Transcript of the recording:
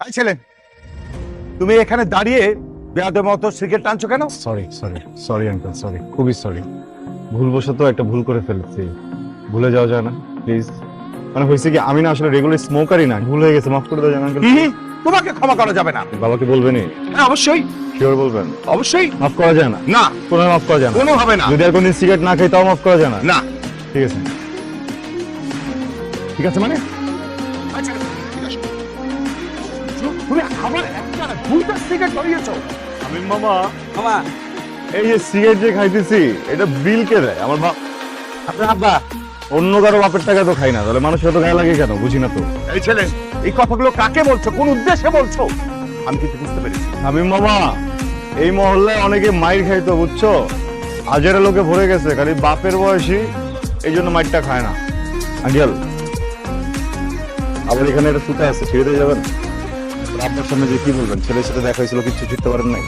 এই ছেলে, তুমি এখানে দাঁড়িয়ে বেয়াদবের মতো সিগারেট টানছো কেন? সরি আঙ্কেল, সরি, খুবই সরি। ভুলবশত একটা ভুল করে ফেলেছি, ভুলে যাওয়া যায় না প্লিজ? মানে হয়েছে কি, আমি না আসলে রেগুলার স্মোকারই না, ভুল হয়ে গেছে, মাফ করে দেওয়া যায় না আঙ্কেল? তোমাকে ক্ষমা করা যাবে না। বাবাকে বলবেনই? হ্যাঁ, অবশ্যই শিওর বলবেন? অবশ্যই। মাফ করা যায় না? না, কোনো মাফ করা যায় না? কোনো হবে না। যদি আর কোনদিন সিগারেট না খাই তাও মাফ করা যায় না? না। ঠিক আছে, ঠিক আছে মানে আচ্ছা, ঠিক আছে। তুমি আমার একটা না, দুইটা সিগারেট ধরিয়েছো। আমি মামা, মামা, এই যে সিগারেট যে খাইতেছি এটা বিল কে দেয়? আমার বাপ। আপনার আব্বা। অন্য কারো বাপের টাকা তো খাই না, তাহলে মানুষের তো গায়ে লাগে কেন? বুঝি না তো। এই ছেলে, এই কথাগুলো কাকে বলছো, কোন উদ্দেশ্যে বলছো? আমি কিছু বুঝতে পেরেছি। আমি মামা, এই মহল্লায় অনেকে মাইর খাইতো বুঝছো, হাজারে লোকে ভরে গেছে, খালি বাপের বয়সী এই জন্য মাইরটা খায় না। আঙ্কেল, আবার এখানে একটা সুতা আছে, ছেড়ে দিয়ে যাবেন? আপনার সামনে যে কি বলবেন? ছেলের সাথে দেখা হয়েছিল, কিচ্ছু ফিরতে পারেন নাই?